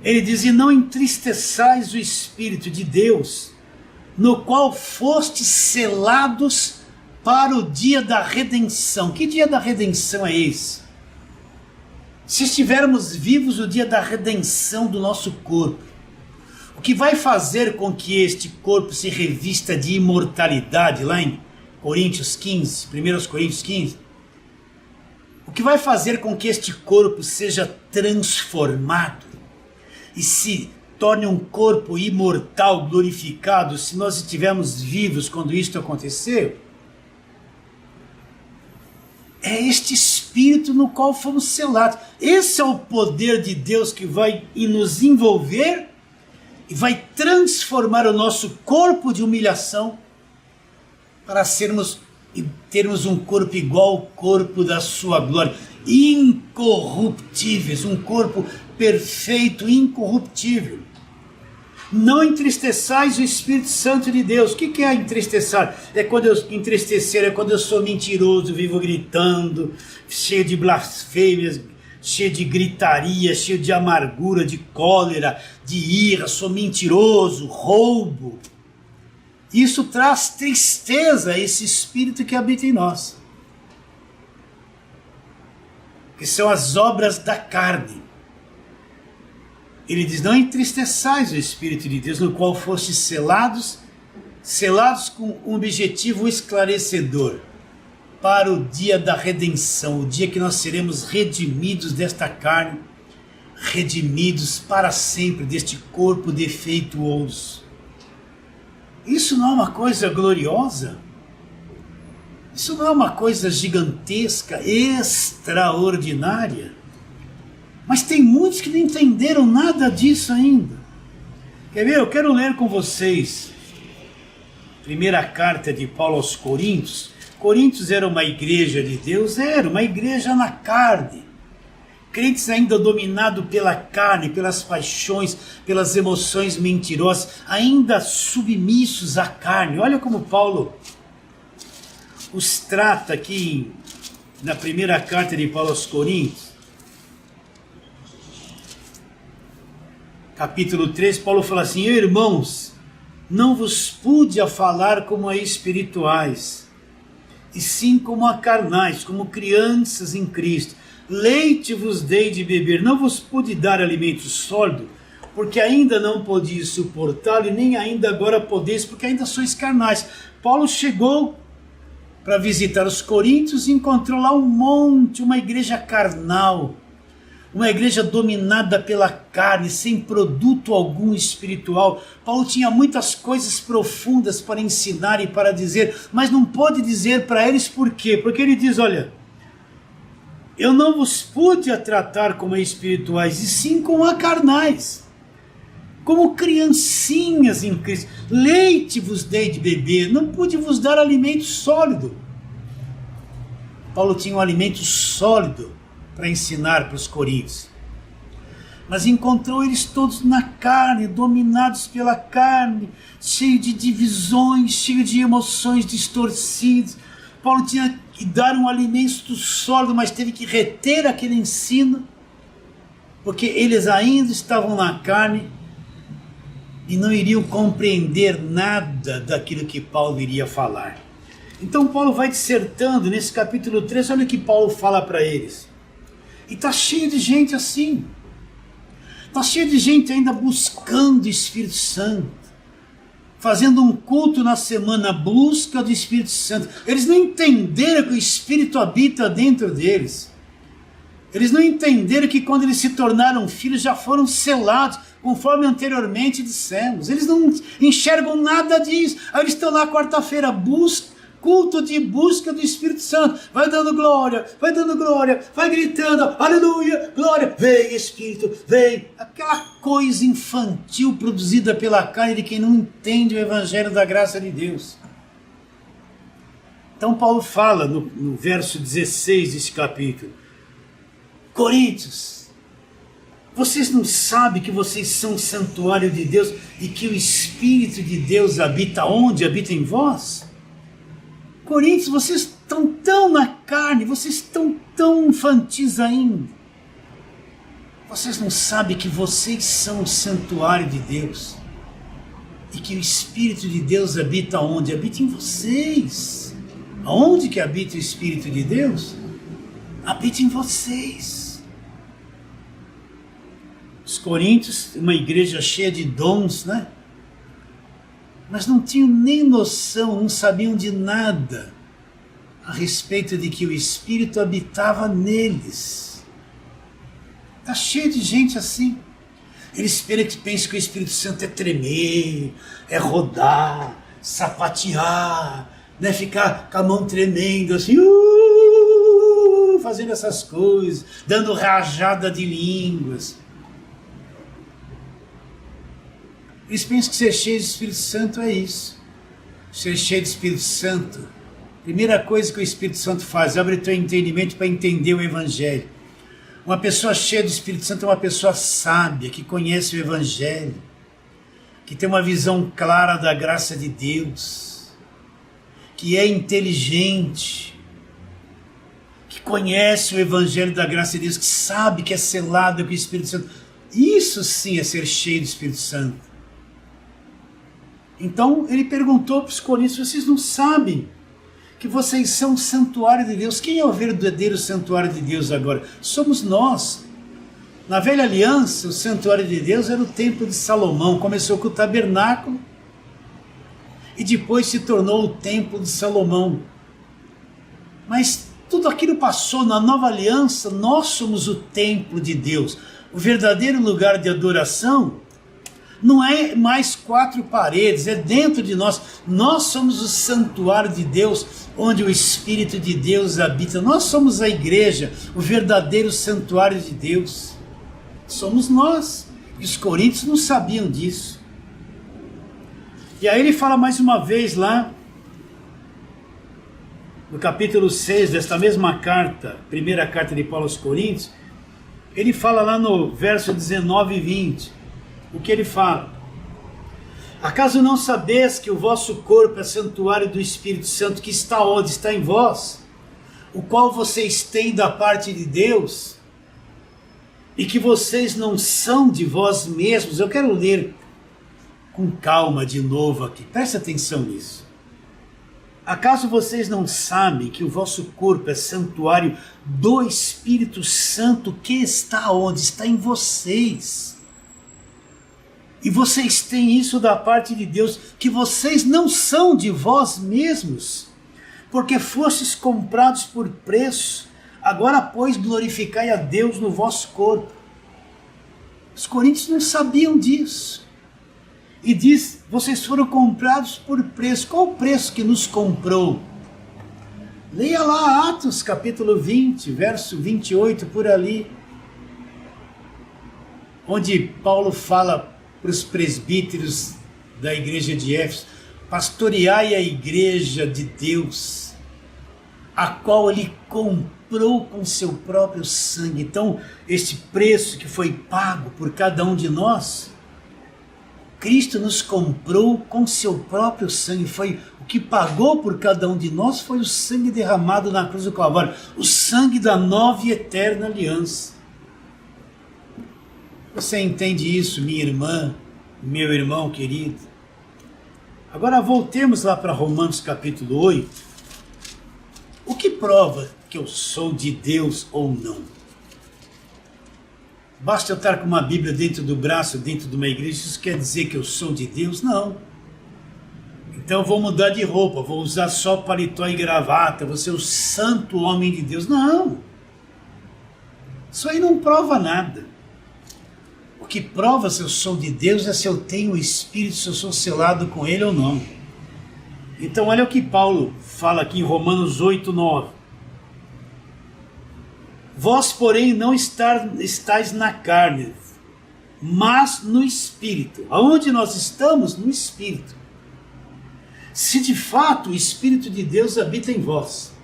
Speaker 1: ele diz: e não entristeçais o Espírito de Deus, no qual fostes selados para o dia da redenção. Que dia da redenção é esse? Se estivermos vivos, o dia da redenção do nosso corpo, o que vai fazer com que este corpo se revista de imortalidade, lá em Coríntios 15, 1 Coríntios 15, o que vai fazer com que este corpo seja transformado e se torne um corpo imortal, glorificado, se nós estivermos vivos quando isto acontecer, é este Espírito no qual fomos selados. Esse é o poder de Deus que vai nos envolver e vai transformar o nosso corpo de humilhação para termos um corpo igual ao corpo da sua glória, incorruptíveis, um corpo perfeito, incorruptível. Não entristeçais o Espírito Santo de Deus. O que é entristecer? Entristecer é quando eu sou mentiroso, vivo gritando, cheio de blasfêmias, cheio de gritaria, cheio de amargura, de cólera, de ira, sou mentiroso, roubo. Isso traz tristeza a esse Espírito que habita em nós, que são as obras da carne. Ele diz: não entristeçais o Espírito de Deus, no qual fostes selados com um objetivo esclarecedor, para o dia da redenção, o dia que nós seremos redimidos desta carne, redimidos para sempre deste corpo defeituoso. Isso não é uma coisa gloriosa? Isso não é uma coisa gigantesca, extraordinária? Mas tem muitos que não entenderam nada disso ainda. Quer ver? Eu quero ler com vocês primeira carta de Paulo aos Coríntios. Coríntios era uma igreja de Deus, era uma igreja na carne. Crentes ainda dominados pela carne, pelas paixões, pelas emoções mentirosas, ainda submissos à carne. Olha como Paulo os trata aqui na primeira carta de Paulo aos Coríntios. Capítulo 3, Paulo fala assim: irmãos, não vos pude a falar como a espirituais, e sim como a carnais, como crianças em Cristo. Leite vos dei de beber, não vos pude dar alimento sólido, porque ainda não podias suportá-lo, e nem ainda agora podeis, porque ainda sois carnais. Paulo chegou para visitar os coríntios e encontrou lá um monte, uma igreja carnal, uma igreja dominada pela carne, sem produto algum espiritual. Paulo tinha muitas coisas profundas para ensinar e para dizer, mas não pôde dizer para eles por quê? Porque ele diz: olha, eu não vos pude a tratar como espirituais, e sim como a carnais, como criancinhas em Cristo. Leite vos dei de beber, não pude vos dar alimento sólido. Paulo tinha um alimento sólido para ensinar para os coríntios. mas encontrou eles todos na carne, dominados pela carne, cheio de divisões, cheio de emoções distorcidas. Paulo tinha que dar um alimento sólido, mas teve que reter aquele ensino, porque eles ainda estavam na carne e não iriam compreender nada daquilo que Paulo iria falar. Então Paulo vai dissertando nesse capítulo 3, olha o que Paulo fala para eles. E está cheio de gente assim. Está cheio de gente ainda buscando o Espírito Santo, fazendo um culto na semana, busca do Espírito Santo. Eles não entenderam que o Espírito habita dentro deles. Eles não entenderam que quando eles se tornaram filhos já foram selados, conforme anteriormente dissemos. Eles não enxergam nada disso. Aí eles estão lá quarta-feira, culto de busca do Espírito Santo, vai dando glória, vai gritando, aleluia, glória, vem Espírito, vem, aquela coisa infantil produzida pela carne de quem não entende o Evangelho da graça de Deus. Então Paulo fala no verso 16 desse capítulo, Coríntios, vocês não sabem que vocês são um santuário de Deus e que o Espírito de Deus habita onde? Habita em vós? Coríntios, vocês estão tão na carne, vocês estão tão infantis ainda. Vocês não sabem que vocês são o santuário de Deus e que o Espírito de Deus habita onde? Habita em vocês. Aonde que habita o Espírito de Deus? Habita em vocês. Os coríntios, uma igreja cheia de dons, né? Mas não tinham nem noção, não sabiam de nada a respeito de que o Espírito habitava neles. Está cheio de gente assim. Eles pensam que o Espírito Santo é tremer, é rodar, sapatear, né? Ficar com a mão tremendo assim, fazendo essas coisas, dando rajada de línguas. Eles pensam que ser cheio de Espírito Santo é isso. Ser cheio de Espírito Santo, primeira coisa que o Espírito Santo faz, abre teu entendimento para entender o Evangelho. Uma pessoa cheia do Espírito Santo é uma pessoa sábia, que conhece o Evangelho, que tem uma visão clara da graça de Deus, que é inteligente, que conhece o Evangelho da graça de Deus, que sabe que é selado com o Espírito Santo. Isso sim é ser cheio do Espírito Santo. Então ele perguntou para os coríntios, vocês não sabem que vocês são o santuário de Deus? Quem é o verdadeiro santuário de Deus agora? Somos nós. Na velha aliança, o santuário de Deus era o templo de Salomão. Começou com o tabernáculo e depois se tornou o templo de Salomão. Mas tudo aquilo passou. Na nova aliança, nós somos o templo de Deus. O verdadeiro lugar de adoração não é mais quatro paredes, é dentro de nós. Nós somos o santuário de Deus, onde o Espírito de Deus habita. Nós somos a igreja, o verdadeiro santuário de Deus. Somos nós. E os coríntios não sabiam disso. E aí ele fala mais uma vez lá, no capítulo 6 desta mesma carta, primeira carta de Paulo aos Coríntios, ele fala lá no verso 19 e 20, o que ele fala? Acaso não sabeis que o vosso corpo é santuário do Espírito Santo que está onde? Está em vós, o qual vocês têm da parte de Deus, e que vocês não são de vós mesmos? Eu quero ler com calma de novo aqui, presta atenção nisso. Acaso vocês não sabem que o vosso corpo é santuário do Espírito Santo que está onde? Está em vocês. E vocês têm isso da parte de Deus, que vocês não são de vós mesmos, porque fostes comprados por preço. Agora, pois, glorificai a Deus no vosso corpo. Os coríntios não sabiam disso. E diz, vocês foram comprados por preço. Qual o preço que nos comprou? Leia lá Atos capítulo 20, verso 28, por ali. Onde Paulo fala para os presbíteros da igreja de Éfeso, pastoreai a igreja de Deus, a qual ele comprou com seu próprio sangue. Então, este preço que foi pago por cada um de nós, Cristo nos comprou com seu próprio sangue. Foi o que pagou por cada um de nós, foi o sangue derramado na cruz do Calvário, o sangue da nova e eterna aliança. Você entende isso, minha irmã, meu irmão querido? Agora voltemos lá para Romanos capítulo 8. O que prova que eu sou de Deus ou não? Basta eu estar com uma Bíblia dentro do braço, dentro de uma igreja, isso quer dizer que eu sou de Deus? Não. Então eu vou mudar de roupa, vou usar só paletó e gravata, vou ser o santo homem de Deus. Não. Isso aí não prova nada. O que prova se eu sou de Deus é se eu tenho o Espírito, se eu sou selado com Ele ou não. Então olha o que Paulo fala aqui em Romanos 8, 9. Vós, porém, não estáis na carne, mas no Espírito. Aonde nós estamos? No Espírito. Se de fato o Espírito de Deus habita em vós.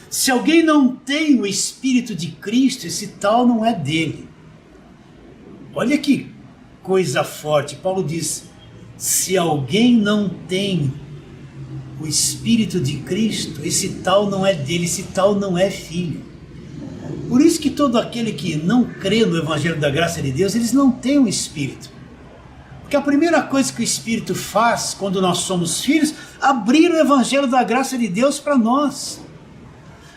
Speaker 1: Se alguém não tem o Espírito de Cristo, esse tal não é dele. Olha que coisa forte. Paulo diz, se alguém não tem o Espírito de Cristo, esse tal não é dele, esse tal não é filho. Por isso que todo aquele que não crê no Evangelho da Graça de Deus, eles não têm o Espírito. Porque a primeira coisa que o Espírito faz quando nós somos filhos, é abrir o Evangelho da Graça de Deus para nós.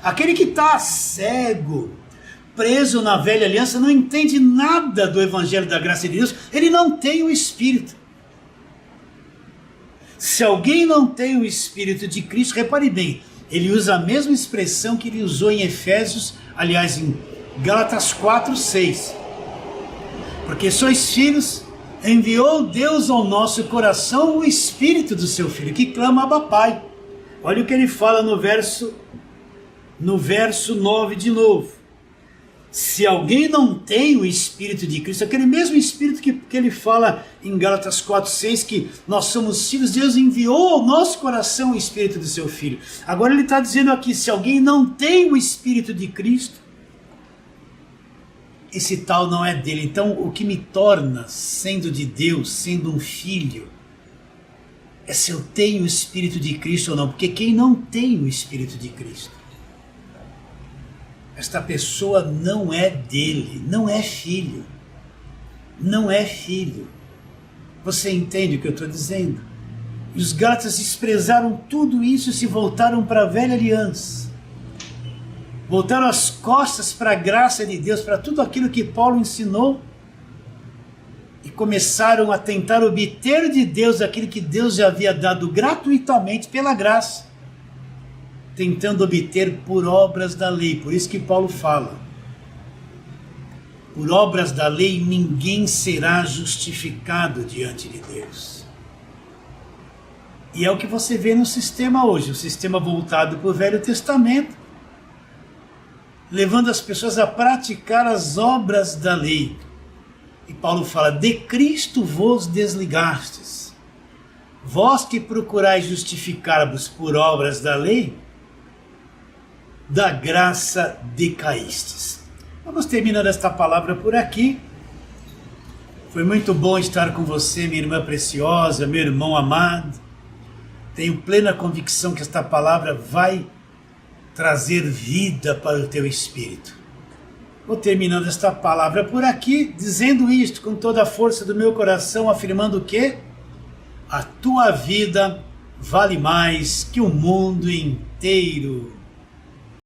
Speaker 1: Aquele que está cego, preso na velha aliança, não entende nada do Evangelho da Graça de Deus, ele não tem o Espírito. Se alguém não tem o Espírito de Cristo, repare bem, ele usa a mesma expressão que ele usou em Efésios, aliás, em Gálatas 4, 6. Porque sois filhos, enviou Deus ao nosso coração o Espírito do seu Filho, que clama Abba Pai. Olha o que ele fala no verso 9 de novo. Se alguém não tem o Espírito de Cristo, aquele mesmo Espírito que ele fala em Gálatas 4, 6, que nós somos filhos, Deus enviou ao nosso coração o Espírito do seu Filho. Agora ele está dizendo aqui, se alguém não tem o Espírito de Cristo, esse tal não é dele. Então o que me torna, sendo de Deus, sendo um filho, é se eu tenho o Espírito de Cristo ou não. Porque quem não tem o Espírito de Cristo, esta pessoa não é dele, não é filho. Não é filho. Você entende o que eu estou dizendo? E os Gálatas desprezaram tudo isso e se voltaram para a velha aliança. Voltaram as costas para a graça de Deus, para tudo aquilo que Paulo ensinou. E começaram a tentar obter de Deus aquilo que Deus já havia dado gratuitamente pela graça. Tentando obter por obras da lei. Por isso que Paulo fala, por obras da lei ninguém será justificado diante de Deus. E é o que você vê no sistema hoje, o sistema voltado para o Velho Testamento, levando as pessoas a praticar as obras da lei. E Paulo fala, de Cristo vos desligastes, vós que procurais justificar-vos por obras da lei, da graça decaístes. Vamos terminando esta palavra por aqui. Foi muito bom estar com você, minha irmã preciosa, meu irmão amado. Tenho plena convicção que esta palavra vai trazer vida para o teu espírito. Vou terminando esta palavra por aqui, dizendo isto com toda a força do meu coração, afirmando que a tua vida vale mais que o mundo inteiro.